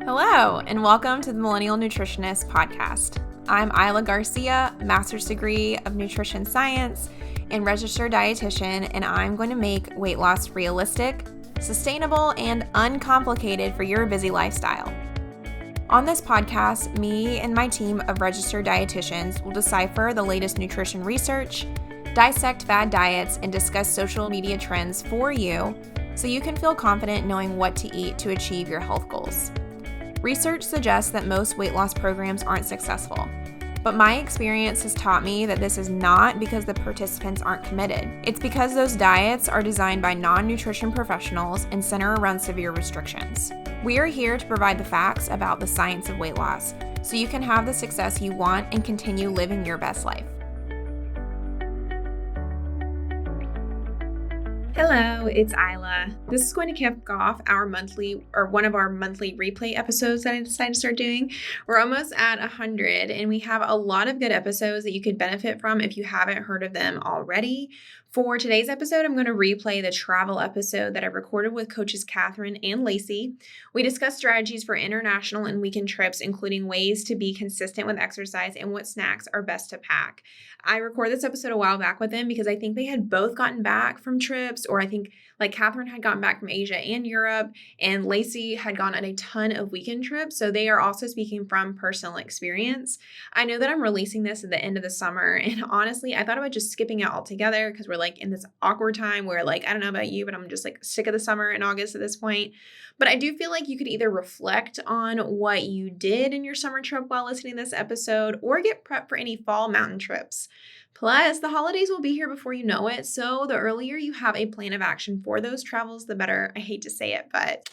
Hello, and welcome to the Millennial Nutritionist Podcast. I'm Isla Garcia, master's degree of nutrition science and registered dietitian, and I'm going to make weight loss realistic, sustainable, and uncomplicated for your busy lifestyle. On this podcast, me and my team of registered dietitians will decipher the latest nutrition research, dissect fad diets, and discuss social media trends for you so you can feel confident knowing what to eat to achieve your health goals. Research suggests that most weight loss programs aren't successful, but my experience has taught me that this is not because the participants aren't committed. It's because those diets are designed by non-nutrition professionals and center around severe restrictions. We are here to provide the facts about the science of weight loss so you can have the success you want and continue living your best life. Hello, it's Isla. This is going to kick off one of our monthly replay episodes that I decided to start doing. We're almost at 100, and we have a lot of good episodes that you could benefit from if you haven't heard of them already. For today's episode, I'm going to replay the travel episode that I recorded with coaches Catherine and Lacey. We discussed strategies for international and weekend trips, including ways to be consistent with exercise and what snacks are best to pack. I recorded this episode a while back with them because I think they had both gotten back from trips, or I think like Catherine had gotten back from Asia and Europe, and Lacey had gone on a ton of weekend trips. So they are also speaking from personal experience. I know that I'm releasing this at the end of the summer, and honestly, I thought about just skipping it altogether because we're like in this awkward time where I don't know about you, but I'm just sick of the summer in August at this point. But I do feel like you could either reflect on what you did in your summer trip while listening to this episode, or get prepped for any fall mountain trips. Plus, the holidays will be here before you know it, so the earlier you have a plan of action for those travels, the better. I hate to say it, but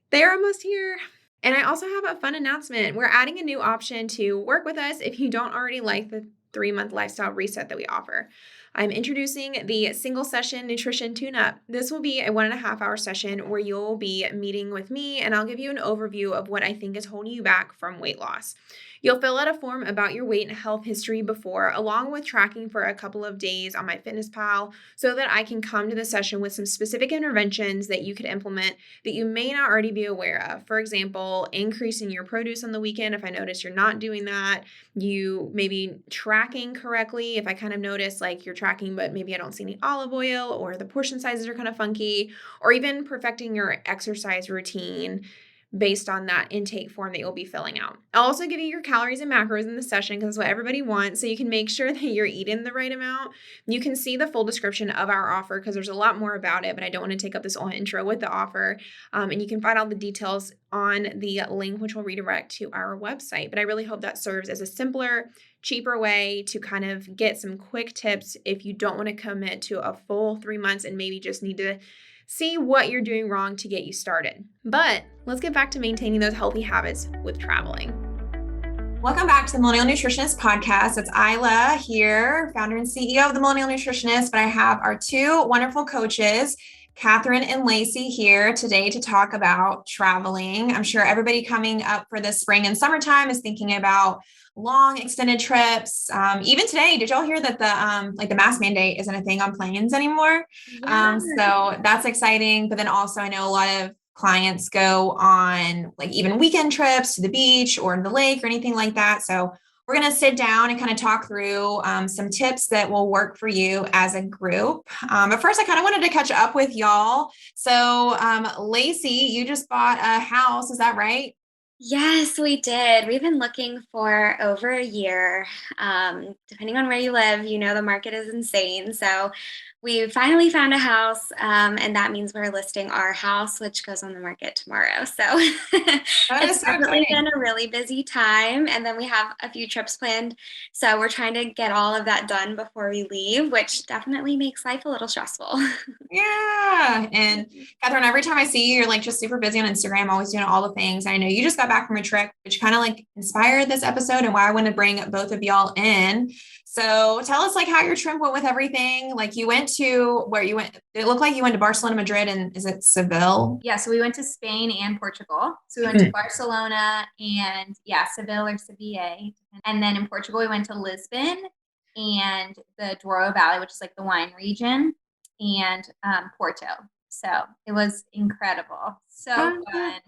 they're almost here. And I also have a fun announcement. We're adding a new option to work with us if you don't already like the 3-month lifestyle reset that we offer. I'm introducing the single session nutrition tune-up. This will be a 1.5-hour session where you'll be meeting with me, and I'll give you an overview of what I think is holding you back from weight loss. You'll fill out a form about your weight and health history before, along with tracking for a couple of days on MyFitnessPal, so that I can come to the session with some specific interventions that you could implement that you may not already be aware of. For example, increasing your produce on the weekend if I notice you're not doing that. You maybe tracking correctly if I kind of notice you're tracking, but maybe I don't see any olive oil, or the portion sizes are kind of funky, or even perfecting your exercise routine based on that intake form that you'll be filling out. I'll also give you your calories and macros in the session because that's what everybody wants, so you can make sure that you're eating the right amount. You can see the full description of our offer because there's a lot more about it, but I don't want to take up this whole intro with the offer. And you can find all the details on the link, which will redirect to our website. But I really hope that serves as a simpler, cheaper way to kind of get some quick tips if you don't want to commit to a full 3 months and maybe just need to see what you're doing wrong to get you started. But let's get back to maintaining those healthy habits with traveling. Welcome back to the Millennial Nutritionist Podcast. It's Isla here, founder and CEO of the Millennial Nutritionist, but I have our two wonderful coaches, Catherine and Lacey, here today to talk about traveling. I'm sure everybody coming up for the spring and summertime is thinking about long extended trips. Even today, did y'all hear that the mask mandate isn't a thing on planes anymore? Yeah. So that's exciting. But then also I know a lot of clients go on even weekend trips to the beach or the lake or anything like that. So we're going to sit down and kind of talk through some tips that will work for you as a group. But first, I kind of wanted to catch up with y'all. So Lacey, you just bought a house. Is that right? Yes, we did. We've been looking for over a year. Depending on where you live, the market is insane. So we finally found a house, and that means we're listing our house, which goes on the market tomorrow. So it's definitely been a really busy time. And then we have a few trips planned. So we're trying to get all of that done before we leave, which definitely makes life a little stressful. Yeah. And Catherine, every time I see you, you're just super busy on Instagram, always doing all the things. I know you just got back from a trip, which kind of inspired this episode and why I want to bring both of y'all in. So tell us how your trip went with everything. You went to where you went. It looked like you went to Barcelona, Madrid, and is it Seville? Yeah. So we went to Spain and Portugal. So we went to Barcelona and Seville or Sevilla. And then in Portugal, we went to Lisbon and the Douro Valley, which is the wine region, and Porto. So it was incredible. So fun.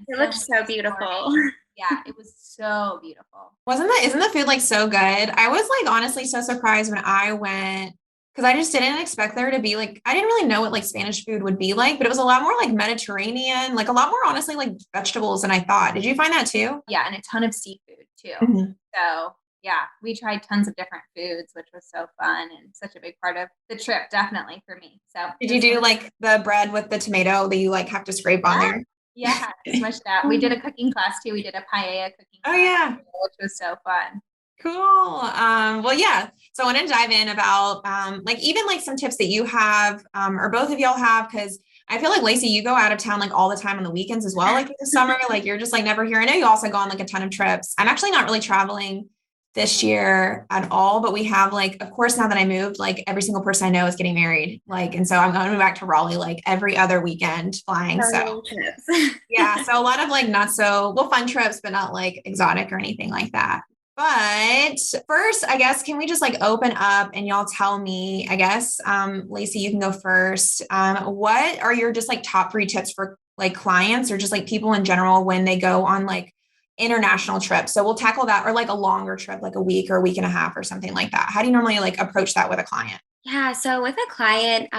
It So looked much so beautiful. exploring. Yeah, it was so beautiful. Isn't the food like so good? I was like honestly so surprised when I went because I just didn't expect there to be like I didn't really know what like Spanish food would be like, but it was a lot more like Mediterranean, like a lot more honestly like vegetables than I thought. Did you find that too? Yeah, and a ton of seafood too. Mhm. So yeah, we tried tons of different foods, which was so fun and such a big part of the trip, definitely for me. So Did you do like the bread with the tomato that you like have to scrape on yeah, there? yeah, smushed out. We did a cooking class too. We did a paella cooking Oh class, yeah. which was so fun. Cool. Well, yeah. So I want to dive in about like even like some tips that you have or both of y'all have because I feel like Lacey, you go out of town like all the time on the weekends as well, like in the summer, like you're just like never here. I know you also go on like a ton of trips. I'm actually not really traveling this year at all, but we have like, of course, now that I moved, like every single person I know is getting married. Like, and so I'm going back to Raleigh like every other weekend flying. So So many trips. yeah, so a lot of like not so well fun trips, but not like exotic or anything like that. But first, I guess, can we just like open up and y'all tell me, I guess, Lacey, you can go first. What are your just like top three tips for like clients or just like people in general when they go on like international trips? So we'll tackle that or like a longer trip, like a week or a week and a half or something like that. How do you normally like approach that with a client? Yeah, so with a client,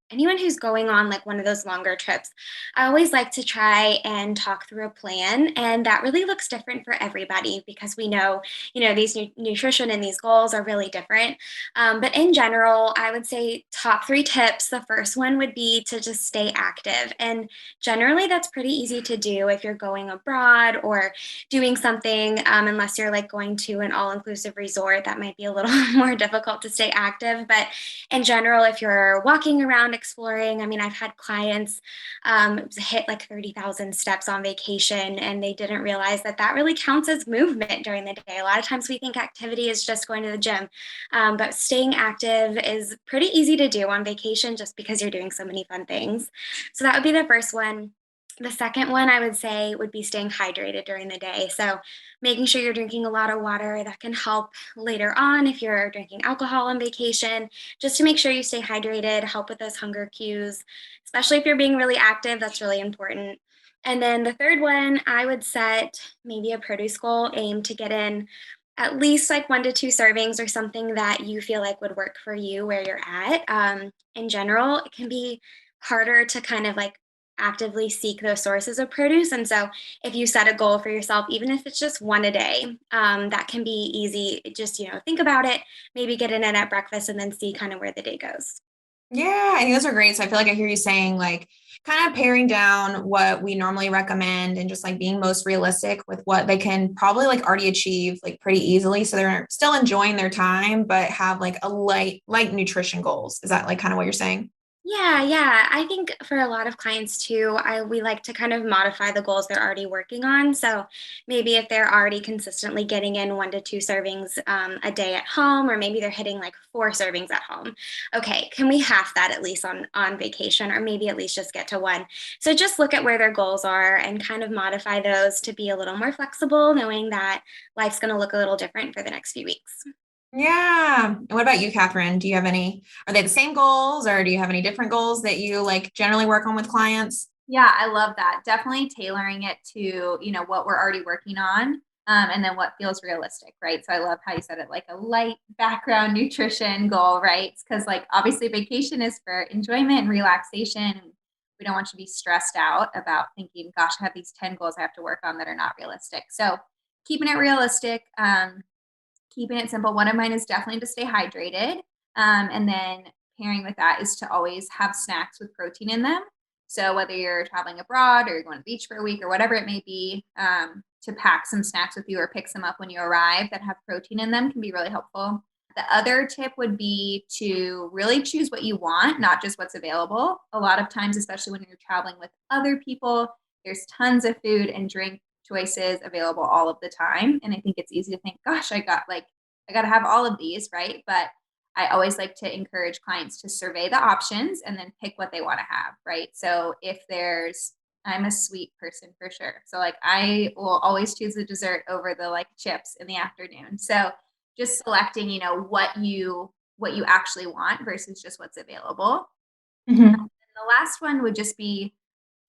anyone who's going on like one of those longer trips, I always like to try and talk through a plan, and that really looks different for everybody because we know, these nutrition and these goals are really different. But in general, I would say top three tips. The first one would be to just stay active, and generally that's pretty easy to do if you're going abroad or doing something, unless you're like going to an all-inclusive resort, that might be a little more difficult to stay active. But in general, if you're walking around exploring, I mean, I've had clients hit like 30,000 steps on vacation, and they didn't realize that that really counts as movement during the day. A lot of times we think activity is just going to the gym, but staying active is pretty easy to do on vacation just because you're doing so many fun things. So that would be the first one. The second one I would say would be staying hydrated during the day. So making sure you're drinking a lot of water, that can help later on if you're drinking alcohol on vacation, just to make sure you stay hydrated, help with those hunger cues, especially if you're being really active, that's really important. And then the third one, I would set maybe a produce goal, aim to get in at least like 1 to 2 servings or something that you feel like would work for you where you're at. In general, it can be harder to kind of like actively seek those sources of produce. And so if you set a goal for yourself, even if it's just one a day, that can be easy. Just, think about it, maybe get in it at breakfast and then see kind of where the day goes. Yeah, I think those are great. So I feel like I hear you saying like kind of paring down what we normally recommend and just like being most realistic with what they can probably like already achieve like pretty easily. So they're still enjoying their time, but have like a light nutrition goals. Is that like kind of what you're saying? Yeah, yeah. I think for a lot of clients too, we like to kind of modify the goals they're already working on. So maybe if they're already consistently getting in 1 to 2 servings a day at home, or maybe they're hitting like 4 servings at home. Okay, can we half that at least on vacation, or maybe at least just get to one? So just look at where their goals are and kind of modify those to be a little more flexible, knowing that life's going to look a little different for the next few weeks. Yeah. And what about you, Catherine? Do you have are they the same goals or do you have any different goals that you like generally work on with clients? Yeah, I love that. Definitely tailoring it to, what we're already working on. And then what feels realistic, right? So I love how you said it, like a light background nutrition goal, right? Because like obviously vacation is for enjoyment and relaxation. We don't want you to be stressed out about thinking, gosh, I have these 10 goals I have to work on that are not realistic. So keeping it realistic, keeping it simple. One of mine is definitely to stay hydrated. And then pairing with that is to always have snacks with protein in them. So whether you're traveling abroad or you're going to the beach for a week or whatever it may be, to pack some snacks with you or pick some up when you arrive that have protein in them can be really helpful. The other tip would be to really choose what you want, not just what's available. A lot of times, especially when you're traveling with other people, there's tons of food and drink choices available all of the time. And I think it's easy to think, gosh, I got to have all of these, right? But I always like to encourage clients to survey the options and then pick what they want to have, right? So I'm a sweet person for sure. So like I will always choose the dessert over the like chips in the afternoon. So just selecting, what you actually want versus just what's available. Mhm. The last one would just be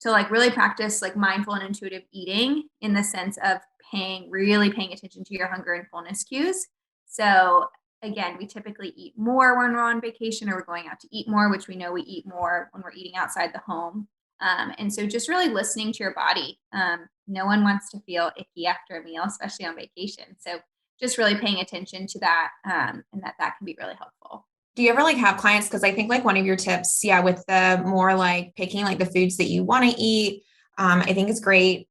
to like really practice like mindful and intuitive eating in the sense of really paying attention to your hunger and fullness cues. So again, we typically eat more when we're on vacation or we're going out to eat more, which we know we eat more when we're eating outside the home. And so just really listening to your body. No one wants to feel icky after a meal, especially on vacation. So just really paying attention to that, and that can be really helpful. Do you ever like have clients? Because I think like one of your tips, yeah, with the more like picking like the foods that you want to eat, I think it's great.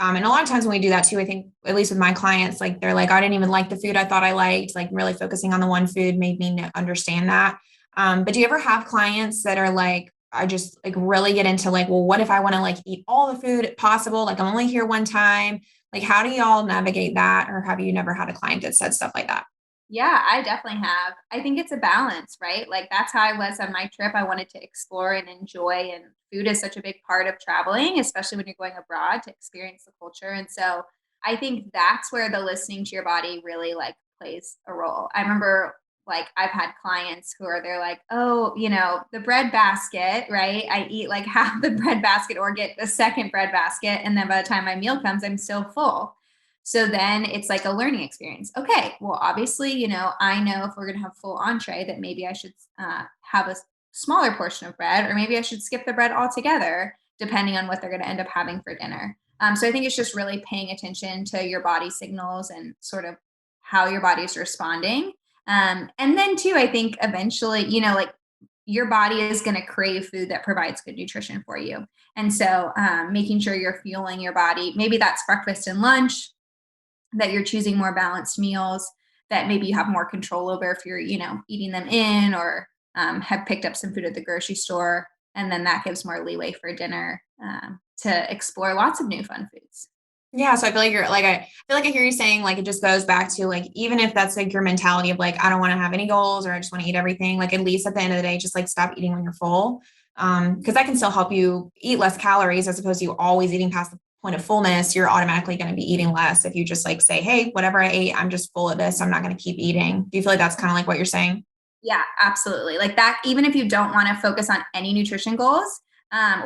And a lot of times when we do that too, I think at least with my clients, like they're like, I didn't even like the food I thought I liked. Like really focusing on the one food made me understand that. But do you ever have clients that are like, I just like really get into like, well, what if I want to like eat all the food possible? Like I'm only here one time. Like, how do y'all navigate that? Or have you never had a client that said stuff like that? Yeah, I definitely have. I think it's a balance, right? Like that's how I was on my trip. I wanted to explore and enjoy, and food is such a big part of traveling, especially when you're going abroad to experience the culture. And so I think that's where the listening to your body really like plays a role. I remember like I've had clients who are they're like, oh, the bread basket, right? I eat like half the bread basket or get the second bread basket. And then by the time my meal comes, I'm still full. So then it's like a learning experience. Okay, well, obviously, I know if we're going to have full entree that maybe I should have a smaller portion of bread, or maybe I should skip the bread altogether, depending on what they're going to end up having for dinner. So I think it's just really paying attention to your body signals and sort of how your body is responding. And then, too, I think eventually, like your body is going to crave food that provides good nutrition for you. And so making sure you're fueling your body, maybe that's breakfast and lunch, that you're choosing more balanced meals that maybe you have more control over if you're, eating them in, or have picked up some food at the grocery store. And then that gives more leeway for dinner to explore lots of new fun foods. Yeah. So I feel like I feel like I hear you saying like, it just goes back to like, even if that's like your mentality of like, I don't want to have any goals or I just want to eat everything, like at least at the end of the day, just like stop eating when you're full. Cause that can still help you eat less calories as opposed to you always eating past the point of fullness. You're automatically going to be eating less if you just like say, hey, whatever I ate, I'm just full of this. I'm not going to keep eating. Do you feel like that's kind of like what you're saying? Yeah, absolutely. Like that, even if you don't want to focus on any nutrition goals,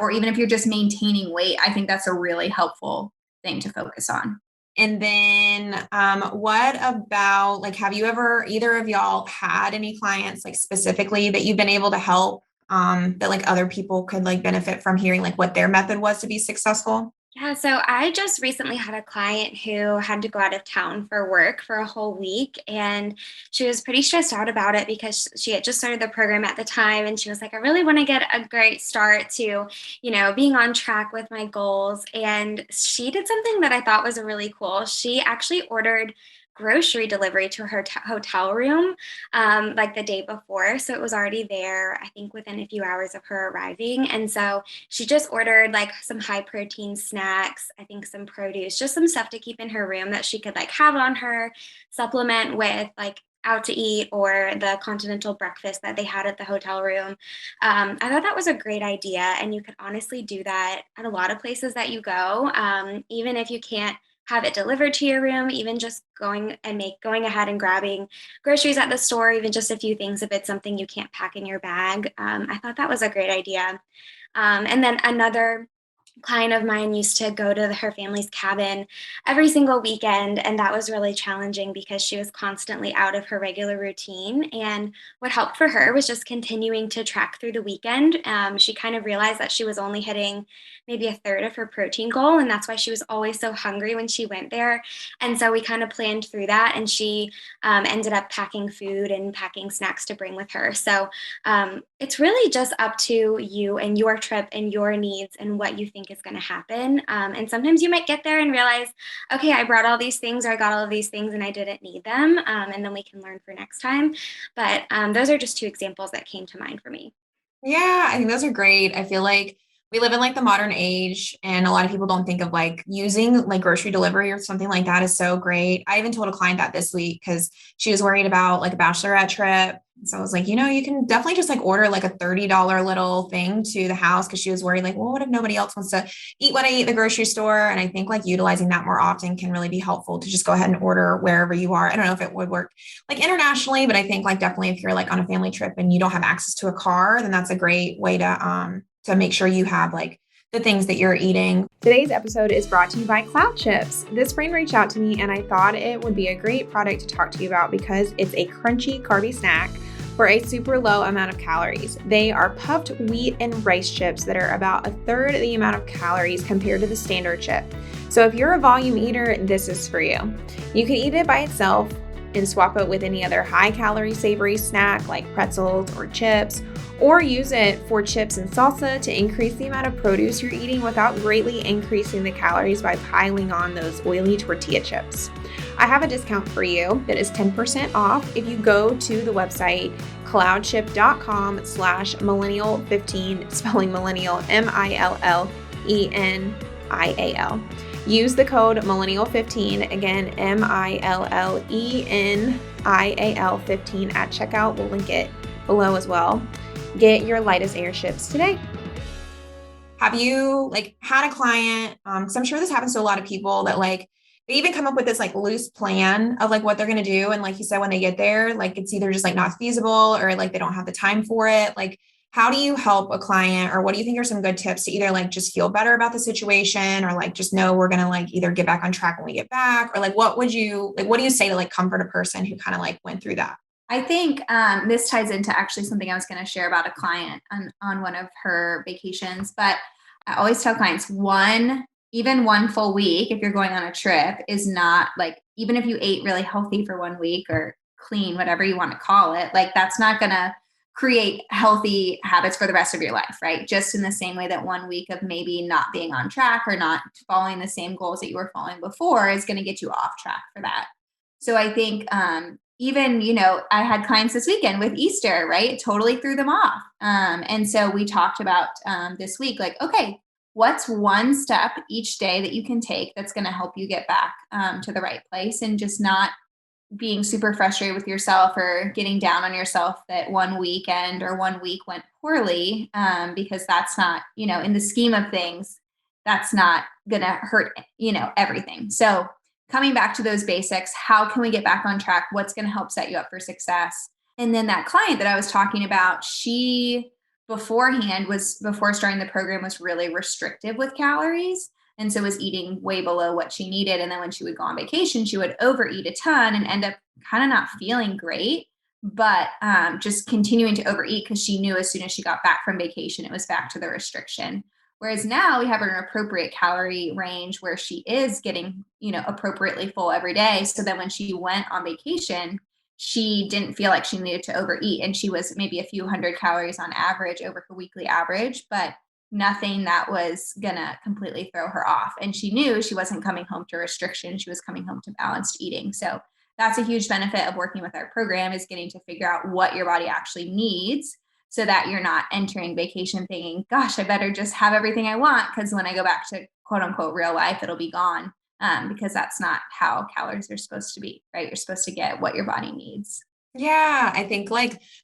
or even if you're just maintaining weight, I think that's a really helpful thing to focus on. And then what about like, have you ever, either of y'all had any clients like specifically that you've been able to help that like other people could like benefit from hearing like what their method was to be successful? Yeah, so I just recently had a client who had to go out of town for work for a whole week, and she was pretty stressed out about it because she had just started the program at the time, and she was like, I really want to get a great start to, being on track with my goals. And she did something that I thought was really cool. She actually ordered grocery delivery to her hotel room like the day before. So it was already there, I think within a few hours of her arriving. And so she just ordered like some high protein snacks, I think some produce, just some stuff to keep in her room that she could like have on her, supplement with like out to eat or the continental breakfast that they had at the hotel room. I thought that was a great idea. And you could honestly do that at a lot of places that you go, even if you can't have it delivered to your room, even just going ahead and grabbing groceries at the store, even just a few things if it's something you can't pack in your bag. I thought that was a great idea. And then another client of mine used to go to her family's cabin every single weekend, and that was really challenging because she was constantly out of her regular routine. And what helped for her was just continuing to track through the weekend. She kind of realized that she was only hitting maybe a third of her protein goal, and that's why she was always so hungry when she went there. And so we kind of planned through that, and she ended up packing food and packing snacks to bring with her. So it's really just up to you and your trip and your needs and what you think is going to happen. And sometimes you might get there and realize, okay, I brought all these things or I got all of these things and I didn't need them. And then we can learn for next time. But those are just two examples that came to mind for me. Yeah, I think those are great. I feel like we live in like the modern age and a lot of people don't think of like using like grocery delivery or something like that is so great. I even told a client that this week because she was worried about like a bachelorette trip. So I was like, you can definitely just like order like a $30 little thing to the house because she was worried like, well, what if nobody else wants to eat what I eat at the grocery store? And I think like utilizing that more often can really be helpful to just go ahead and order wherever you are. I don't know if it would work like internationally, but I think like definitely if you're like on a family trip and you don't have access to a car, then that's a great way to to make sure you have like the things that you're eating. Today's episode is brought to you by Cloud Chips. This brand reached out to me and I thought it would be a great product to talk to you about because it's a crunchy, carby snack for a super low amount of calories. They are puffed wheat and rice chips that are about a third the amount of calories compared to the standard chip. So if you're a volume eater, this is for you. You can eat it by itself and swap it with any other high-calorie savory snack like pretzels or chips, or use it for chips and salsa to increase the amount of produce you're eating without greatly increasing the calories by piling on those oily tortilla chips. I have a discount for you that is 10% off if you go to the website cloudchip.com/millennial15, spelling millennial MILLENNIAL. Use the code millennial15, again MILLENNIAL15 at checkout. We'll link it below as well. Get your lightest air chips today. Have you had a client, because I'm sure this happens to a lot of people, that they even come up with this loose plan of what they're going to do. And like you said, when they get there, it's either just not feasible or they don't have the time for it. How do you help a client, or what do you think are some good tips to either just feel better about the situation, or just know we're going to either get back on track when we get back, or what do you say to comfort a person who kind of went through that? I think this ties into actually something I was going to share about a client on one of her vacations. But I always tell clients even one full week, if you're going on a trip, is not even if you ate really healthy for 1 week or clean, whatever you want to call it, that's not going to create healthy habits for the rest of your life, right? Just in the same way that 1 week of maybe not being on track or not following the same goals that you were following before is going to get you off track for that. So I think even, I had clients this weekend with Easter, right? It totally threw them off. And so we talked about this week, okay, what's one step each day that you can take that's going to help you get back to the right place, and just not being super frustrated with yourself or getting down on yourself that one weekend or 1 week went poorly, because that's not, in the scheme of things, that's not going to hurt, everything. So coming back to those basics, how can we get back on track? What's going to help set you up for success? And then that client that I was talking about, she before starting the program was really restrictive with calories. And so was eating way below what she needed. And then when she would go on vacation, she would overeat a ton and end up kind of not feeling great, but just continuing to overeat because she knew as soon as she got back from vacation, it was back to the restriction. Whereas now we have an appropriate calorie range where she is getting, appropriately full every day. So that when she went on vacation, she didn't feel like she needed to overeat. And she was maybe a few hundred calories on average over her weekly average, but nothing that was gonna completely throw her off. And she knew she wasn't coming home to restriction. She was coming home to balanced eating. So that's a huge benefit of working with our program, is getting to figure out what your body actually needs, so that you're not entering vacation thinking, gosh, I better just have everything I want, because when I go back to quote unquote real life, it'll be gone. Because that's not how calories are supposed to be, right? You're supposed to get what your body needs. Yeah, I think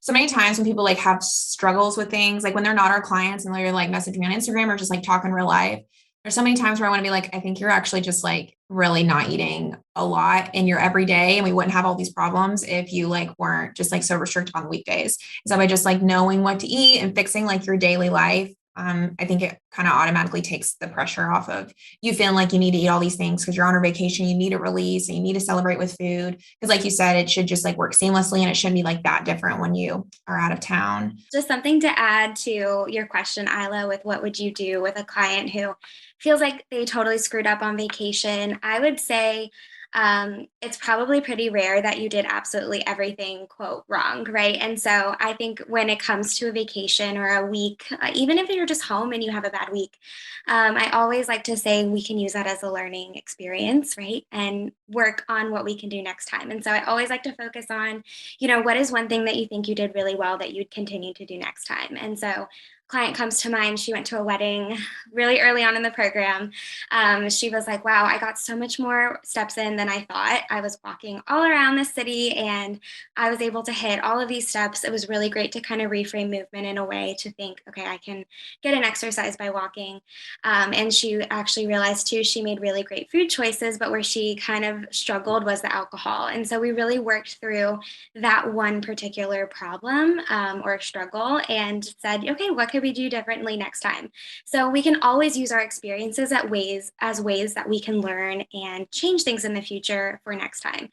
so many times when people have struggles with things, when they're not our clients and they're messaging me on Instagram or just talk in real life, there's so many times where I want to be I think you're actually just really not eating a lot in your everyday, and we wouldn't have all these problems if you weren't just so restrictive on the weekdays. So by just knowing what to eat and fixing your daily life, I think it kind of automatically takes the pressure off of you feeling you need to eat all these things because you're on a vacation, you need a release, and you need to celebrate with food. Because like you said, it should just work seamlessly, and it shouldn't be that different when you are out of town. Just something to add to your question, Isla, with what would you do with a client who feels like they totally screwed up on vacation? I would say it's probably pretty rare that you did absolutely everything, quote, wrong, right? And so I think when it comes to a vacation or a week, even if you're just home and you have a bad week, I always like to say we can use that as a learning experience, right? And work on what we can do next time. And so I always like to focus on, what is one thing that you think you did really well that you'd continue to do next time? And so client comes to mind. She went to a wedding really early on in the program. She was like, wow, I got so much more steps in than I thought. I was walking all around the city and I was able to hit all of these steps. It was really great to kind of reframe movement in a way to think, okay, I can get an exercise by walking. And she actually realized too, she made really great food choices, but where she kind of of struggled was the alcohol. And so we really worked through that one particular problem or struggle and said, okay, what could we do differently next time? So we can always use our experiences as ways that we can learn and change things in the future for next time.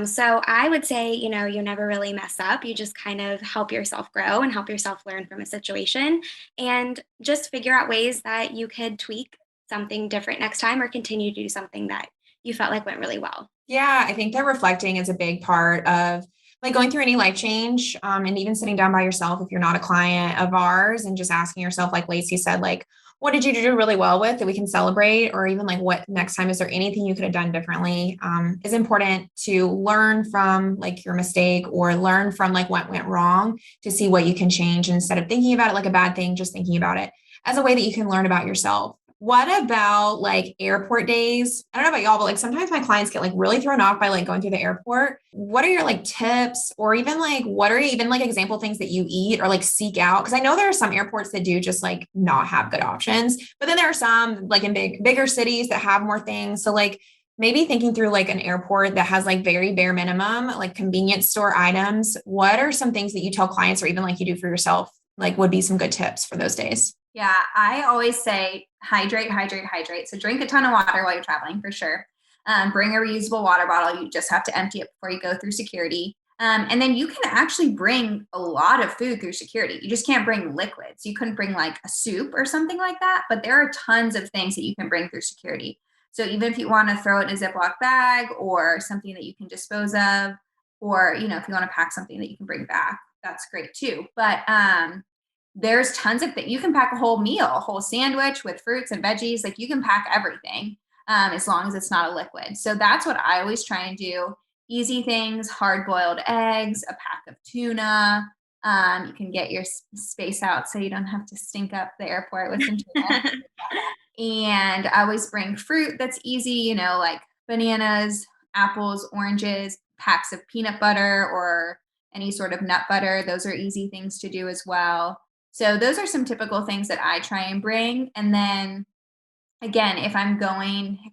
So I would say, you never really mess up. You just kind of help yourself grow and help yourself learn from a situation and just figure out ways that you could tweak something different next time or continue to do something that you felt like went really well. Yeah, I think that reflecting is a big part of like going through any life change, and even sitting down by yourself if you're not a client of ours and just asking yourself, like Lacey said, like, what did you do really well with that we can celebrate? Or even like, what next time, is there anything you could have done differently? Is important to learn from like your mistake or learn from like what went wrong to see what you can change instead of thinking about it like a bad thing, just thinking about it as a way that you can learn about yourself. What about like airport days? I don't know about y'all, but like sometimes my clients get like really thrown off by like going through the airport. What are your like tips or even like what are even like example things that you eat or like seek out? Because I know there are some airports that do just like not have good options, but then there are some like in bigger cities that have more things. So like maybe thinking through like an airport that has like very bare minimum, like convenience store items. What are some things that you tell clients or even like you do for yourself, like would be some good tips for those days? Yeah, I always say hydrate, hydrate, hydrate. So drink a ton of water while you're traveling for sure. Bring a reusable water bottle. You just have to empty it before you go through security. And then you can actually bring a lot of food through security. You just can't bring liquids. You couldn't bring like a soup or something like that, but there are tons of things that you can bring through security. So even if you want to throw it in a Ziploc bag or something that you can dispose of, or, if you want to pack something that you can bring back, that's great too. But there's tons of things. You can pack a whole meal, a whole sandwich with fruits and veggies. Like you can pack everything as long as it's not a liquid. So that's what I always try and do. Easy things, hard-boiled eggs, a pack of tuna. You can get your space out so you don't have to stink up the airport with some tuna. And I always bring fruit that's easy, like bananas, apples, oranges, packs of peanut butter or any sort of nut butter. Those are easy things to do as well. So those are some typical things that I try and bring. And then again, if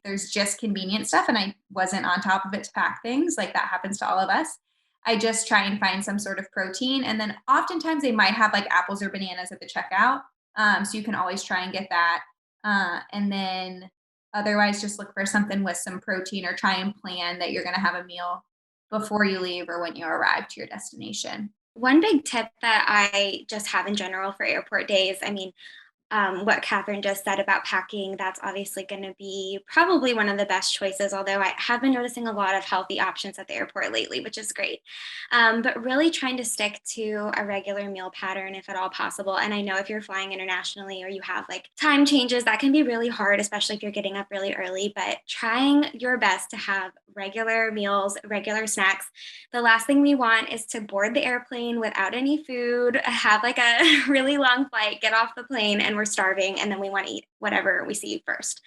there's just convenient stuff and I wasn't on top of it to pack things, like that happens to all of us, I just try and find some sort of protein. And then oftentimes they might have like apples or bananas at the checkout. So you can always try and get that. And then otherwise just look for something with some protein or try and plan that you're going to have a meal before you leave or when you arrive to your destination. One big tip that I just have in general for airport days, what Catherine just said about packing, that's obviously going to be probably one of the best choices, although I have been noticing a lot of healthy options at the airport lately, which is great. But really trying to stick to a regular meal pattern if at all possible. And I know if you're flying internationally or you have like time changes, that can be really hard, especially if you're getting up really early, but trying your best to have regular meals, regular snacks. The last thing we want is to board the airplane without any food, have like a really long flight, get off the plane, and we're starving, and then we want to eat whatever we see first.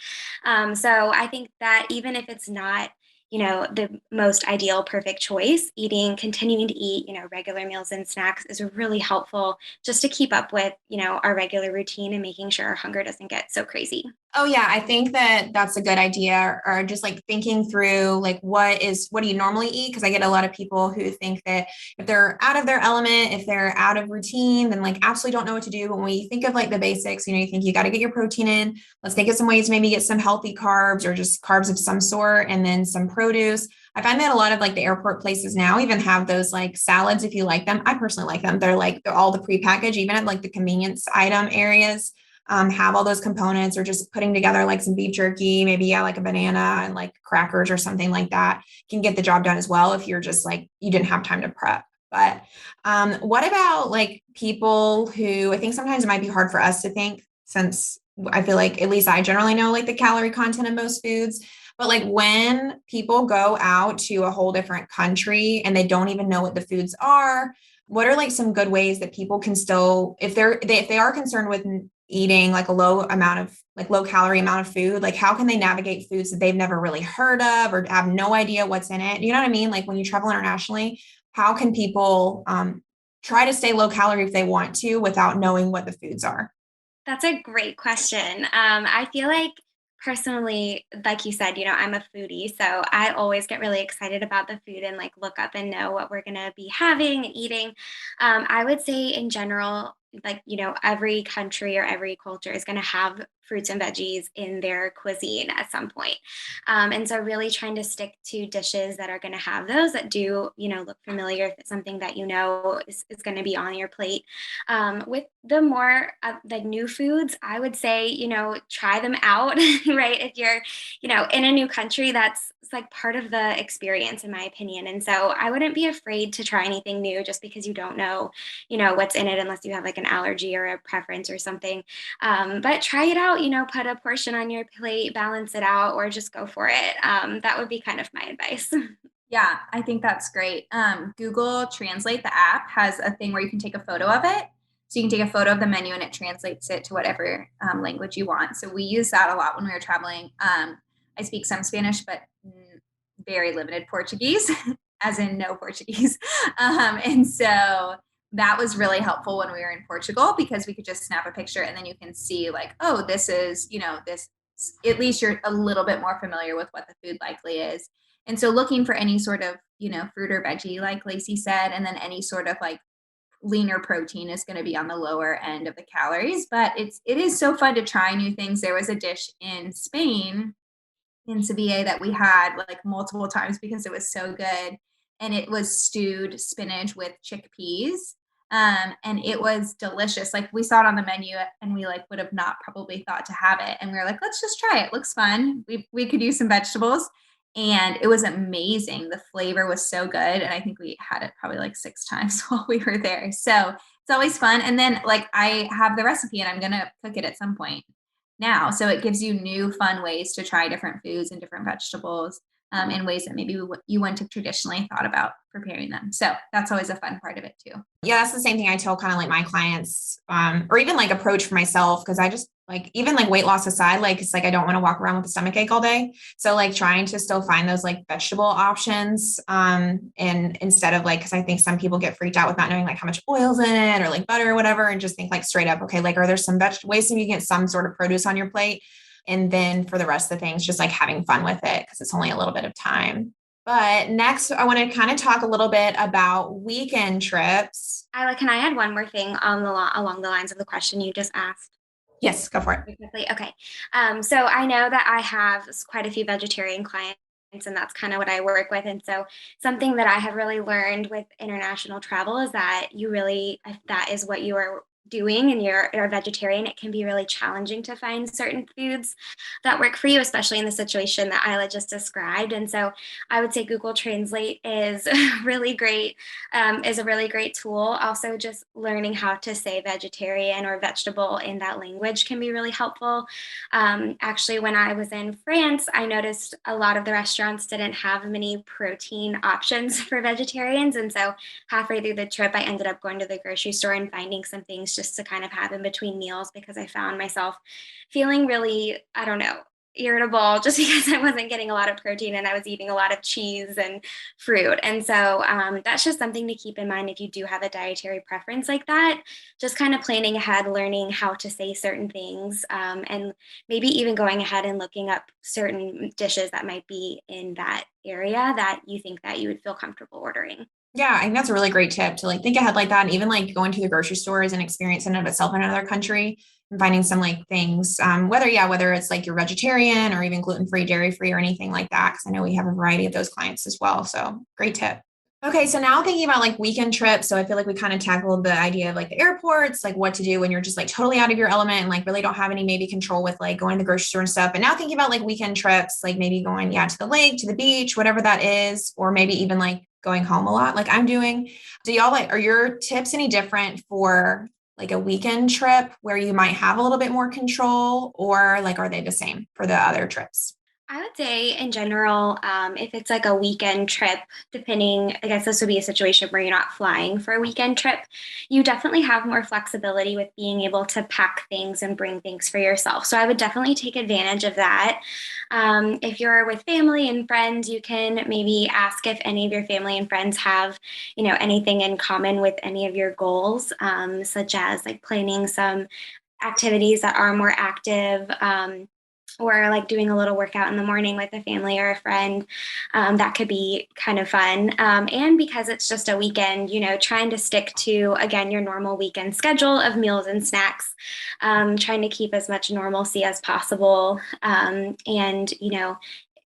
So I think that even if it's not, the most ideal, perfect choice, continuing to eat, regular meals and snacks is really helpful just to keep up with, our regular routine and making sure our hunger doesn't get so crazy. Oh yeah, I think that that's a good idea. Or just like thinking through like what do you normally eat? Because I get a lot of people who think that if they're out of their element, if they're out of routine, then like absolutely don't know what to do. But when we think of like the basics, you think you got to get your protein in. Let's think of some ways to maybe get some healthy carbs or just carbs of some sort, and then some produce. I find that a lot of like the airport places now even have those like salads if you like them. I personally like them. They're all the prepackaged, even at like the convenience item areas. Have all those components or just putting together like some beef jerky, maybe like a banana and like crackers or something like that can get the job done as well if you're just like, you didn't have time to prep. But what about like people who I think sometimes it might be hard for us to think since I feel like at least I generally know like the calorie content of most foods. But like when people go out to a whole different country and they don't even know what the foods are, what are like some good ways that people can still, if they are concerned with eating like a low calorie amount of food, like how can they navigate foods that they've never really heard of or have no idea what's in it? You know what I mean? Like when you travel internationally, how can people try to stay low calorie if they want to without knowing what the foods are? That's a great question. I feel like personally, like you said, I'm a foodie, so I always get really excited about the food and like look up and know what we're gonna be having and eating. I would say in general, like, every country or every culture is gonna have fruits and veggies in their cuisine at some point. And so really trying to stick to dishes that are gonna have those that do, look familiar if it's something that is gonna be on your plate. With the more like new foods, I would say, try them out, right? If you're, in a new country, that's it's like part of the experience, in my opinion. And so I wouldn't be afraid to try anything new just because you don't know, what's in it, unless you have like an allergy or a preference or something. But try it out, put a portion on your plate, balance it out, or just go for it. That would be kind of my advice. Yeah, I think that's great. Google Translate, the app, has a thing where you can take a photo of it. So you can take a photo of the menu and it translates it to whatever language you want. So we use that a lot when we were traveling. I speak some Spanish, but very limited Portuguese, as in no Portuguese. And so that was really helpful when we were in Portugal, because we could just snap a picture and then you can see like, oh, this is, this, at least you're a little bit more familiar with what the food likely is. And so looking for any sort of, fruit or veggie, like Lacey said, and then any sort of like leaner protein is going to be on the lower end of the calories. But it is so fun to try new things. There was a dish in Spain, in Sevilla, that we had like multiple times because it was so good. And it was stewed spinach with chickpeas. And it was delicious. Like, we saw it on the menu and we like would have not probably thought to have it. And we were like, let's just try it. Looks fun. We could use some vegetables. And it was amazing. The flavor was so good. And I think we had it probably like 6 times while we were there. So it's always fun. And then like, I have the recipe and I'm going to cook it at some point now. So it gives you new fun ways to try different foods and different vegetables in ways that maybe you wouldn't have traditionally thought about preparing them. So that's always a fun part of it too. Yeah, that's the same thing I tell kind of like my clients, or even like approach for myself. Cause I just like, even like weight loss aside, like, it's like, I don't want to walk around with a stomach ache all day. So like trying to still find those like vegetable options. And instead of like, cause I think some people get freaked out with not knowing like how much oil's in it or like butter or whatever, and just think like straight up, okay, like, are there some ways that you get some sort of produce on your plate? And then for the rest of the things, just like having fun with it, because it's only a little bit of time. But next, I want to kind of talk a little bit about weekend trips. Isla, can I add one more thing along the lines of the question you just asked? Yes, go for it. Quickly. Okay. So I know that I have quite a few vegetarian clients, and that's kind of what I work with. And so something that I have really learned with international travel is that if that is what you are doing and you're a vegetarian, it can be really challenging to find certain foods that work for you, especially in the situation that Isla just described. And so I would say Google Translate is really great, is a really great tool. Also, just learning how to say vegetarian or vegetable in that language can be really helpful. Actually, when I was in France, I noticed a lot of the restaurants didn't have many protein options for vegetarians. And so halfway through the trip, I ended up going to the grocery store and finding some things just to kind of have in between meals, because I found myself feeling really, I don't know, irritable just because I wasn't getting a lot of protein and I was eating a lot of cheese and fruit. And so that's just something to keep in mind if you do have a dietary preference like that. Just kind of planning ahead, learning how to say certain things, and maybe even going ahead and looking up certain dishes that might be in that area that you think that you would feel comfortable ordering. Yeah, I think that's a really great tip to like think ahead like that. And even like going to the grocery store is an experience in and of itself in another country, and finding some like things, whether it's like you're vegetarian or even gluten-free, dairy-free or anything like that. Cause I know we have a variety of those clients as well. So great tip. Okay. So now thinking about like weekend trips. So I feel like we kind of tackled the idea of like the airports, like what to do when you're just like totally out of your element and like really don't have any maybe control with like going to the grocery store and stuff. And now thinking about like weekend trips, like maybe going, to the lake, to the beach, whatever that is, or maybe even like going home a lot, like I'm doing. Do y'all like, are your tips any different for like a weekend trip where you might have a little bit more control, or like, are they the same for the other trips? I would say in general, if it's like a weekend trip, I guess this would be a situation where you're not flying for a weekend trip, you definitely have more flexibility with being able to pack things and bring things for yourself. So I would definitely take advantage of that. If you're with family and friends, you can maybe ask if any of your family and friends have, anything in common with any of your goals, such as like planning some activities that are more active. or like doing a little workout in the morning with a family or a friend. That could be kind of fun. And because it's just a weekend, trying to stick to, again, your normal weekend schedule of meals and snacks, trying to keep as much normalcy as possible. And,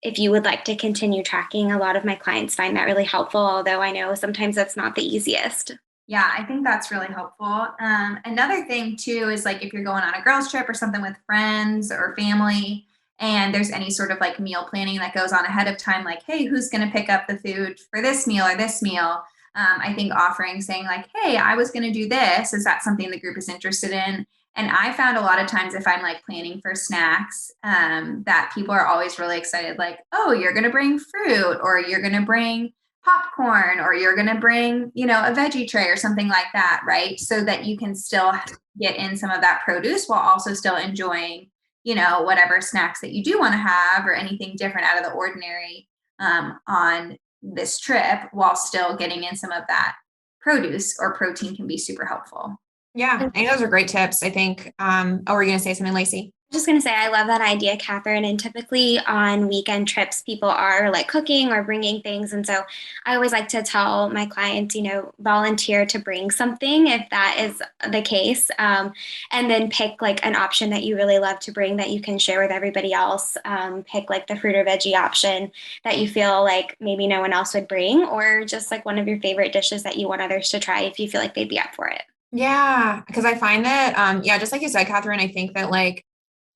if you would like to continue tracking, a lot of my clients find that really helpful, although I know sometimes that's not the easiest. Yeah, I think that's really helpful. Another thing too is like if you're going on a girls trip or something with friends or family, and there's any sort of like meal planning that goes on ahead of time, like, hey, who's going to pick up the food for this meal or this meal? I think offering, saying like, hey, I was going to do this. Is that something the group is interested in? And I found a lot of times if I'm like planning for snacks, that people are always really excited, like, oh, you're going to bring fruit or you're going to bring popcorn or you're going to bring, a veggie tray or something like that, right? So that you can still get in some of that produce while also still enjoying, whatever snacks that you do want to have or anything different out of the ordinary on this trip while still getting in some of that produce or protein can be super helpful. Yeah, I think those are great tips. I think, were you going to say something, Lacey? Just going to say, I love that idea, Catherine. And typically on weekend trips, people are like cooking or bringing things. And so I always like to tell my clients, volunteer to bring something if that is the case. And then pick like an option that you really love to bring that you can share with everybody else. Pick like the fruit or veggie option that you feel like maybe no one else would bring, or just like one of your favorite dishes that you want others to try if you feel like they'd be up for it. Yeah, because I find that, just like you said, Catherine, I think that like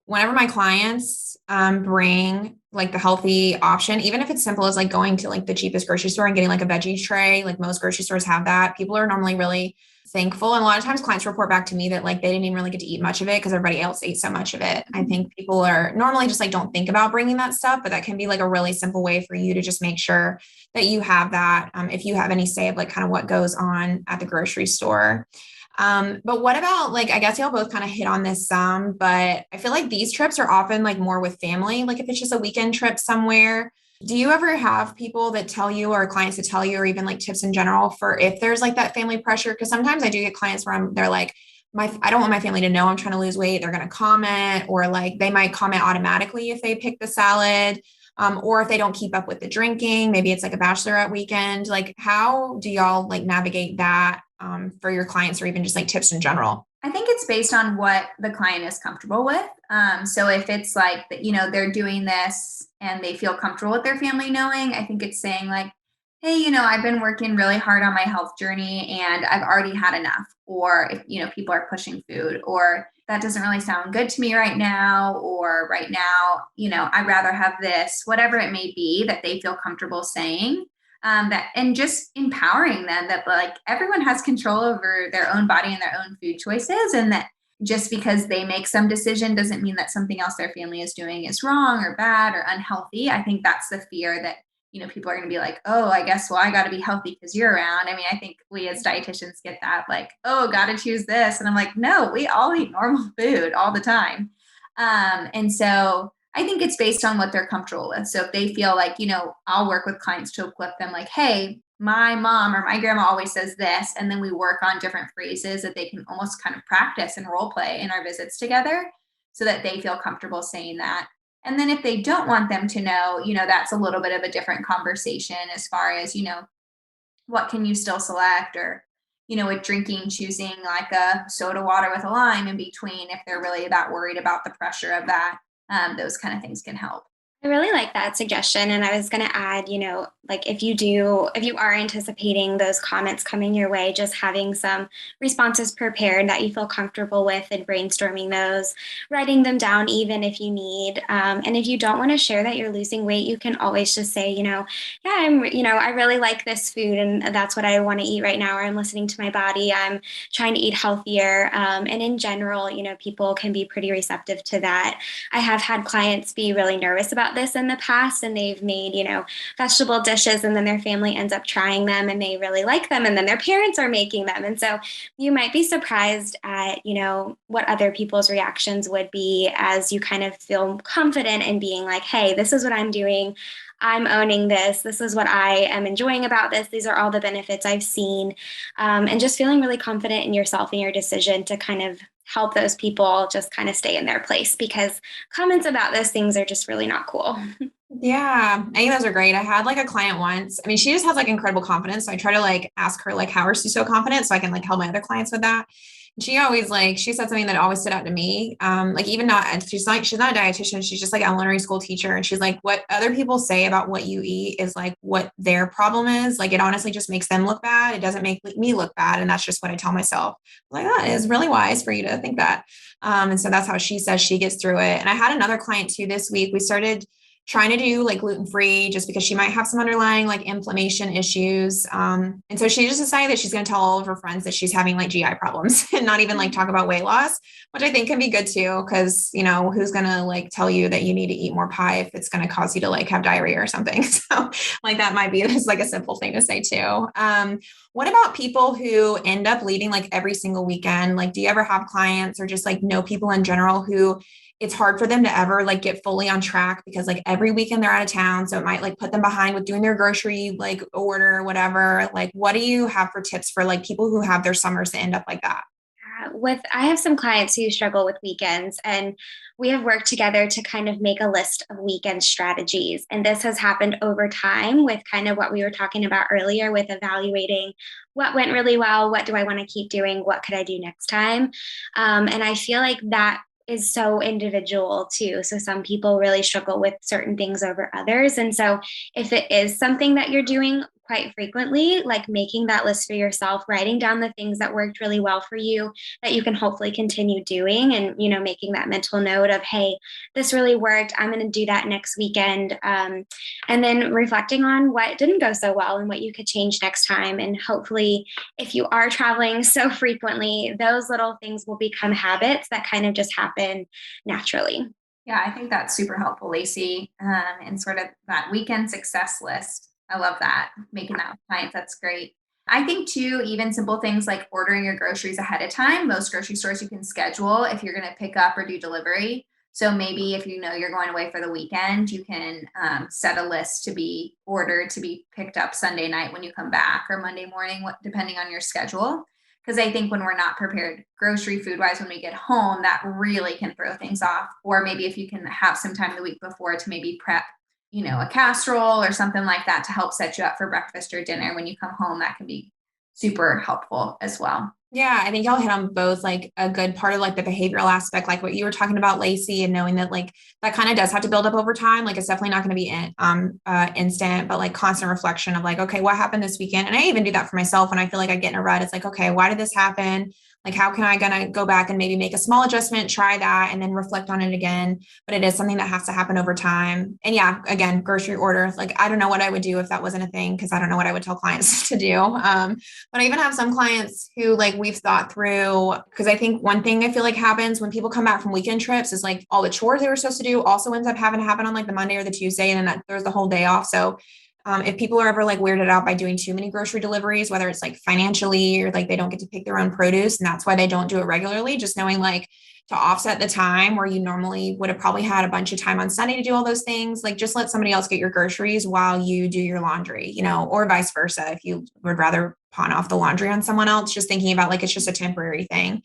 whenever my clients bring like the healthy option, even if it's simple as like going to like the cheapest grocery store and getting like a veggie tray, like most grocery stores have that, people are normally really thankful. And a lot of times clients report back to me that like they didn't even really get to eat much of it because everybody else ate so much of it. I think people are normally just like don't think about bringing that stuff, but that can be like a really simple way for you to just make sure that you have that if you have any say of like kind of what goes on at the grocery store. But what about like, I guess y'all both kind of hit on this some, but I feel like these trips are often like more with family. Like if it's just a weekend trip somewhere, do you ever have people that tell you or clients that tell you, or even like tips in general for if there's like that family pressure? Cause sometimes I do get clients where they're like, I don't want my family to know I'm trying to lose weight. They're going to comment, or like they might comment automatically if they pick the salad. Or if they don't keep up with the drinking, maybe it's like a bachelorette weekend. Like, how do y'all like navigate that for your clients, or even just like tips in general? I think it's based on what the client is comfortable with. So if it's like that, they're doing this and they feel comfortable with their family knowing, I think it's saying like, hey, I've been working really hard on my health journey and I've already had enough. Or if, people are pushing food, or that doesn't really sound good to me right now, or right now, I'd rather have this, whatever it may be that they feel comfortable saying. That and just empowering them that like everyone has control over their own body and their own food choices, and that just because they make some decision doesn't mean that something else their family is doing is wrong or bad or unhealthy. I think that's the fear that people are going to be like, oh, I guess, well, I got to be healthy because you're around. I mean, I think we as dietitians get that like, oh, got to choose this, and I'm like, no, we all eat normal food all the time. And so I think it's based on what they're comfortable with. So if they feel like, I'll work with clients to equip them like, hey, my mom or my grandma always says this. And then we work on different phrases that they can almost kind of practice and role play in our visits together so that they feel comfortable saying that. And then if they don't want them to know, that's a little bit of a different conversation as far as, what can you still select, or, with drinking, choosing like a soda water with a lime in between if they're really that worried about the pressure of that. Those kind of things can help. I really like that suggestion. And I was going to add, like if you are anticipating those comments coming your way, just having some responses prepared that you feel comfortable with and brainstorming those, writing them down, even if you need. And if you don't want to share that you're losing weight, you can always just say, yeah, I really like this food and that's what I want to eat right now, or I'm listening to my body. I'm trying to eat healthier. And in general, people can be pretty receptive to that. I have had clients be really nervous about this in the past, and they've made, vegetable dishes, and then their family ends up trying them and they really like them, and then their parents are making them. And so you might be surprised at, what other people's reactions would be as you kind of feel confident in being like, hey, this is what I'm doing. I'm owning this. This is what I am enjoying about this. These are all the benefits I've seen. And just feeling really confident in yourself and your decision to kind of help those people just kind of stay in their place, because comments about those things are just really not cool. Yeah, I think those are great. I had like a client once. I mean, she just has like incredible confidence. So I try to like ask her like, how is she so confident? So I can like help my other clients with that. And she always like, she said something that always stood out to me. Like even not, and she's not a dietitian. She's just like an elementary school teacher. And she's like, what other people say about what you eat is like what their problem is. Like it honestly just makes them look bad. It doesn't make me look bad. And that's just what I tell myself. Like that is really wise for you to think that. And so that's how she says she gets through it. And I had another client too this week. We started trying to do like gluten-free just because she might have some underlying like inflammation issues. And so she just decided that she's going to tell all of her friends that she's having like GI problems and not even like talk about weight loss, which I think can be good too. Cause you know, who's going to like tell you that you need to eat more pie if it's going to cause you to like have diarrhea or something. So like that might be just like a simple thing to say too. What about people who end up leading like every single weekend? Like, do you ever have clients or just like know people in general who it's hard for them to ever like get fully on track because like every weekend they're out of town. So it might like put them behind with doing their grocery like order or whatever. Like, what do you have for tips for like people who have their summers that end up like that? I have some clients who struggle with weekends, and we have worked together to kind of make a list of weekend strategies. And this has happened over time with kind of what we were talking about earlier with evaluating what went really well, what do I want to keep doing, what could I do next time. And I feel like that is so individual too. So some people really struggle with certain things over others. And so if it is something that you're doing quite frequently, like making that list for yourself, writing down the things that worked really well for you that you can hopefully continue doing, and, you know, making that mental note of, hey, this really worked, I'm going to do that next weekend. And then reflecting on what didn't go so well and what you could change next time. And hopefully, if you are traveling so frequently, those little things will become habits that kind of just happen naturally. Yeah, I think that's super helpful, Lacey. And sort of that weekend success list. I love that. Making that with clients. That's great. I think too, even simple things like ordering your groceries ahead of time. Most grocery stores you can schedule if you're going to pick up or do delivery. So maybe if you know you're going away for the weekend, you can set a list to be ordered to be picked up Sunday night when you come back, or Monday morning, depending on your schedule. Because I think when we're not prepared grocery food wise when we get home, that really can throw things off. Or maybe if you can have some time the week before to maybe prep, you know, a casserole or something like that to help set you up for breakfast or dinner when you come home, that can be super helpful as well. Yeah, I think y'all hit on both like a good part of like the behavioral aspect, like what you were talking about, Lacey, and knowing that like that kind of does have to build up over time. Like it's definitely not going to be instant, but like constant reflection of like, okay, what happened this weekend? And I even do that for myself when I feel like I get in a rut. It's like, okay, why did this happen? Like, how can I gonna go back and maybe make a small adjustment, try that, and then reflect on it again? But it is something that has to happen over time. And yeah, again, grocery order. Like, I don't know what I would do if that wasn't a thing because I don't know what I would tell clients to do. But I even have some clients who like we've thought through, because I think one thing I feel like happens when people come back from weekend trips is like all the chores they were supposed to do also ends up having to happen on like the Monday or the Tuesday, and then that there's the whole day off. So if people are ever like weirded out by doing too many grocery deliveries, whether it's like financially or like they don't get to pick their own produce and that's why they don't do it regularly, just knowing like to offset the time where you normally would have probably had a bunch of time on Sunday to do all those things, like just let somebody else get your groceries while you do your laundry, you know, or vice versa. If you would rather pawn off the laundry on someone else, just thinking about like it's just a temporary thing.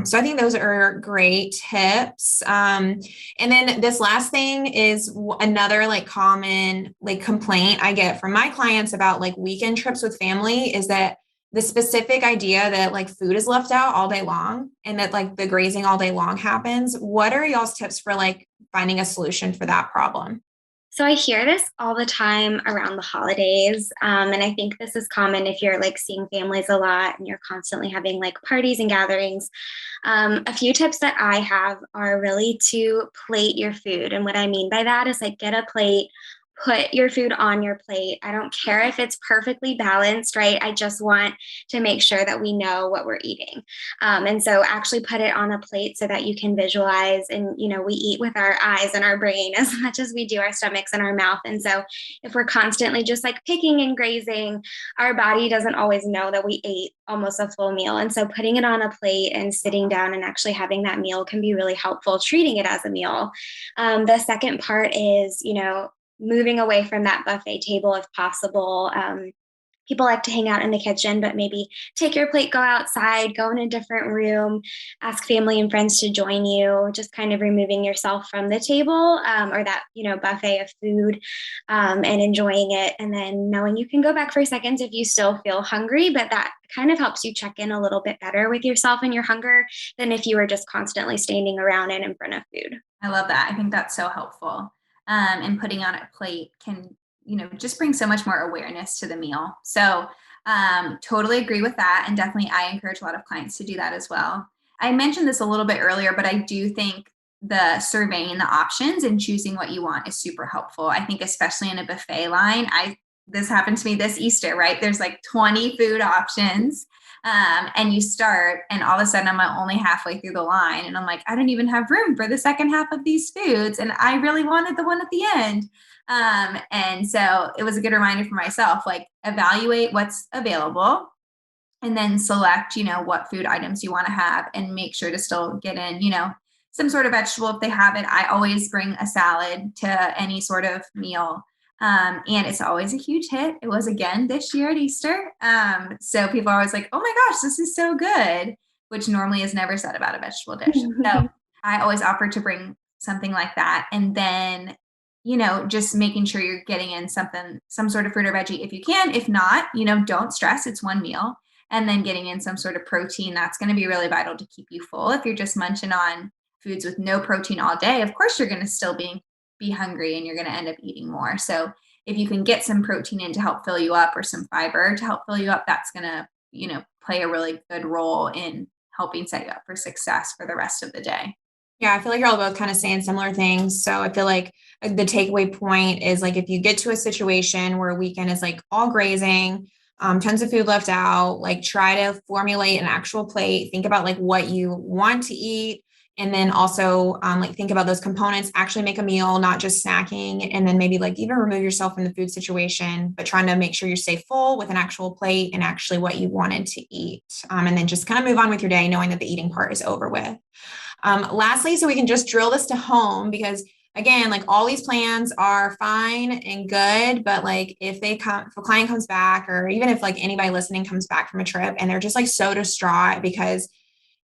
So I think those are great tips. And then this last thing is another like common like complaint I get from my clients about like weekend trips with family is that the specific idea that like food is left out all day long and that like the grazing all day long happens. What are y'all's tips for like finding a solution for that problem? So I hear this all the time around the holidays. And I think this is common if you're like seeing families a lot and you're constantly having like parties and gatherings. A few tips that I have are really to plate your food. And what I mean by that is like get a plate, put your food on your plate. I don't care if it's perfectly balanced, right? I just want to make sure that we know what we're eating. And so actually put it on a plate so that you can visualize. And, you know, we eat with our eyes and our brain as much as we do our stomachs and our mouth. And so if we're constantly just like picking and grazing, our body doesn't always know that we ate almost a full meal. And so putting it on a plate and sitting down and actually having that meal can be really helpful, treating it as a meal. The second part is, you know, moving away from that buffet table if possible. people like to hang out in the kitchen, but maybe take your plate, go outside, go in a different room, ask family and friends to join you, just kind of removing yourself from the table, or that, buffet of food, and enjoying it. And then knowing you can go back for seconds if you still feel hungry, but that kind of helps you check in a little bit better with yourself and your hunger than if you were just constantly standing around and in front of food. I love that. I think that's so helpful. And putting on a plate can, just bring so much more awareness to the meal. So totally agree with that. And definitely I encourage a lot of clients to do that as well. I mentioned this a little bit earlier, but I do think the surveying the options and choosing what you want is super helpful. I think especially in a buffet line, this happened to me this Easter, right? There's like 20 food options. And you start, and all of a sudden I'm only halfway through the line, and I'm like, I don't even have room for the second half of these foods, and I really wanted the one at the end. And so it was a good reminder for myself, like evaluate what's available, and then select, what food items you want to have, and make sure to still get in, some sort of vegetable if they have it. I always bring a salad to any sort of meal. And it's always a huge hit. It was again this year at Easter. So people are always like, oh my gosh, this is so good, which normally is never said about a vegetable dish. So I always offer to bring something like that. And then, just making sure you're getting in some sort of fruit or veggie if you can. If not, don't stress. It's one meal. And then getting in some sort of protein, that's going to be really vital to keep you full. If you're just munching on foods with no protein all day, of course you're going to still be hungry, and you're going to end up eating more. So if you can get some protein in to help fill you up, or some fiber to help fill you up, that's going to, play a really good role in helping set you up for success for the rest of the day. Yeah, I feel like you're all both kind of saying similar things. So I feel like the takeaway point is like, if you get to a situation where a weekend is like all grazing, tons of food left out, like try to formulate an actual plate, think about like what you want to eat. And then also like think about those components, actually make a meal, not just snacking. And then maybe like even remove yourself from the food situation, but trying to make sure you stay full with an actual plate and actually what you wanted to eat. And then just kind of move on with your day, knowing that the eating part is over with. Lastly, so we can just drill this to home, because again, like all these plans are fine and good, but like if a client comes back, or even if like anybody listening comes back from a trip and they're just like so distraught because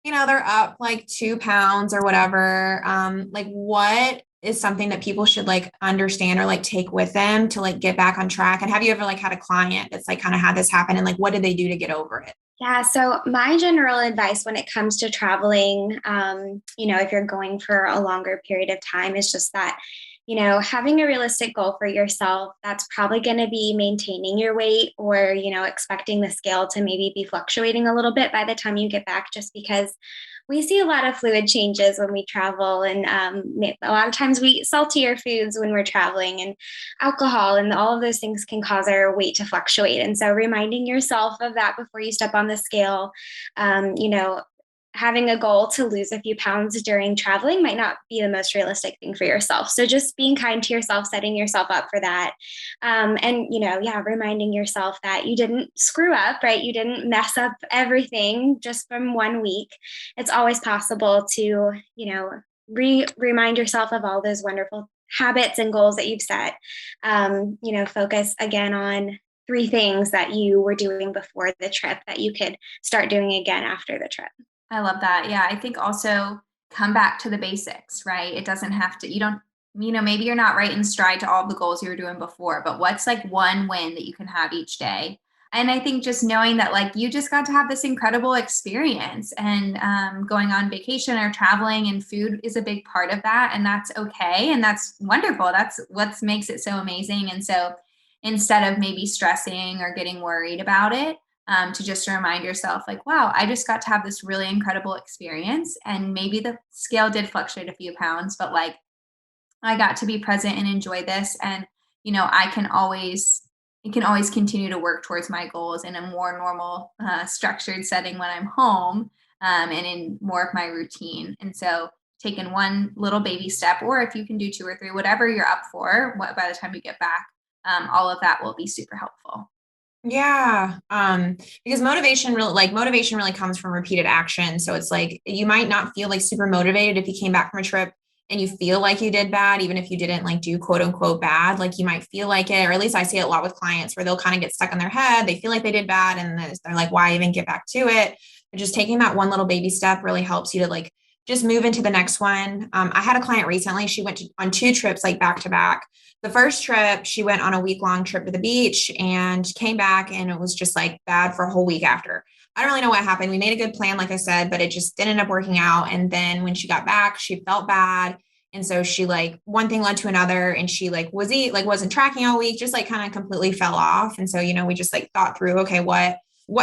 they're up like 2 pounds or whatever. Like what is something that people should like understand or like take with them to like get back on track? And have you ever like had a client that's like kind of had this happen, and like, what did they do to get over it? Yeah. So my general advice when it comes to traveling, if you're going for a longer period of time, is just that, having a realistic goal for yourself, that's probably going to be maintaining your weight, or, expecting the scale to maybe be fluctuating a little bit by the time you get back, just because we see a lot of fluid changes when we travel. And a lot of times we eat saltier foods when we're traveling, and alcohol, and all of those things can cause our weight to fluctuate. And so reminding yourself of that before you step on the scale, having a goal to lose a few pounds during traveling might not be the most realistic thing for yourself. So just being kind to yourself, setting yourself up for that. Reminding yourself that you didn't screw up, right? You didn't mess up everything just from one week. It's always possible to, remind yourself of all those wonderful habits and goals that you've set. Focus again on 3 things that you were doing before the trip that you could start doing again after the trip. I love that. Yeah. I think also come back to the basics, right? It doesn't have to, maybe you're not right in stride to all the goals you were doing before, but what's like one win that you can have each day? And I think just knowing that like you just got to have this incredible experience, and going on vacation or traveling, and food is a big part of that. And that's okay. And that's wonderful. That's what makes it so amazing. And so instead of maybe stressing or getting worried about it, to just remind yourself like, wow, I just got to have this really incredible experience. And maybe the scale did fluctuate a few pounds, but like I got to be present and enjoy this. And, I can always continue to work towards my goals in a more normal, structured setting when I'm home, and in more of my routine. And so taking one little baby step, or if you can do 2 or 3, whatever you're up for, by the time you get back, all of that will be super helpful. Yeah. Because motivation really comes from repeated action. So it's like, you might not feel like super motivated if you came back from a trip and you feel like you did bad, even if you didn't like do quote unquote bad, like you might feel like it, or at least I see it a lot with clients where they'll kind of get stuck in their head. They feel like they did bad and they're like, why even get back to it? But just taking that one little baby step really helps you to like just move into the next one. I had a client recently, she went on 2 trips, like back to back. The first trip, she went on a week-long trip to the beach and came back and it was just like bad for a whole week after. I don't really know what happened. We made a good plan, like I said, but it just didn't end up working out. And then when she got back, she felt bad. And so she like one thing led to another and she like wasn't tracking all week, just like kind of completely fell off. And so, we just like thought through, okay, what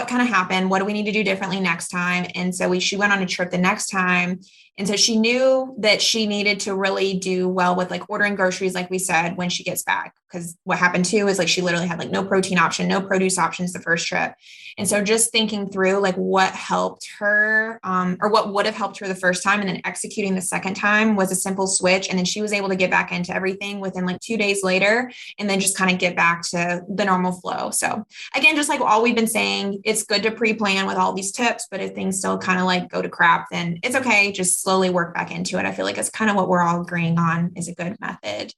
kind of happened? What do we need to do differently next time? And so she went on a trip the next time. And so she knew that she needed to really do well with like ordering groceries, like we said, when she gets back. Because what happened too is like she literally had like no protein option, no produce options the first trip. And so just thinking through like what helped her or what would have helped her the first time and then executing the second time was a simple switch. And then she was able to get back into everything within like 2 days later and then just kind of get back to the normal flow. So again, just like all we've been saying, it's good to pre-plan with all these tips, but if things still kind of like go to crap, then it's okay. Just slowly work back into it. I feel like it's kind of what we're all agreeing on is a good method.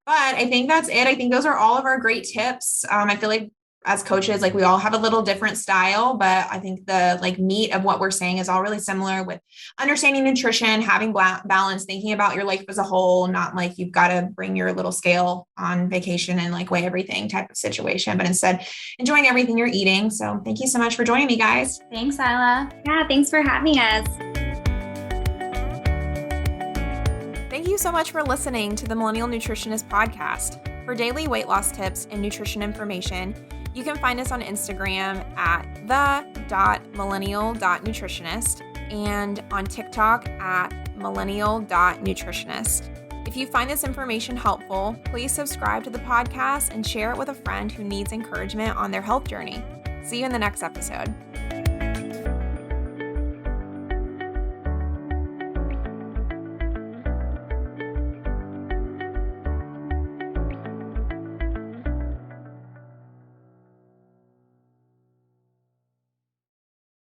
But I think that's it. I think those are all of our great tips. I feel like as coaches, like we all have a little different style, but I think the like meat of what we're saying is all really similar with understanding nutrition, having balance, thinking about your life as a whole, not like you've got to bring your little scale on vacation and like weigh everything type of situation, but instead enjoying everything you're eating. So thank you so much for joining me, guys. Thanks, Isla. Yeah, thanks for having us. Thank you so much for listening to the Millennial Nutritionist Podcast. For daily weight loss tips and nutrition information, you can find us on Instagram at the.millennial.nutritionist and on TikTok at millennial.nutritionist. If you find this information helpful, please subscribe to the podcast and share it with a friend who needs encouragement on their health journey. See you in the next episode.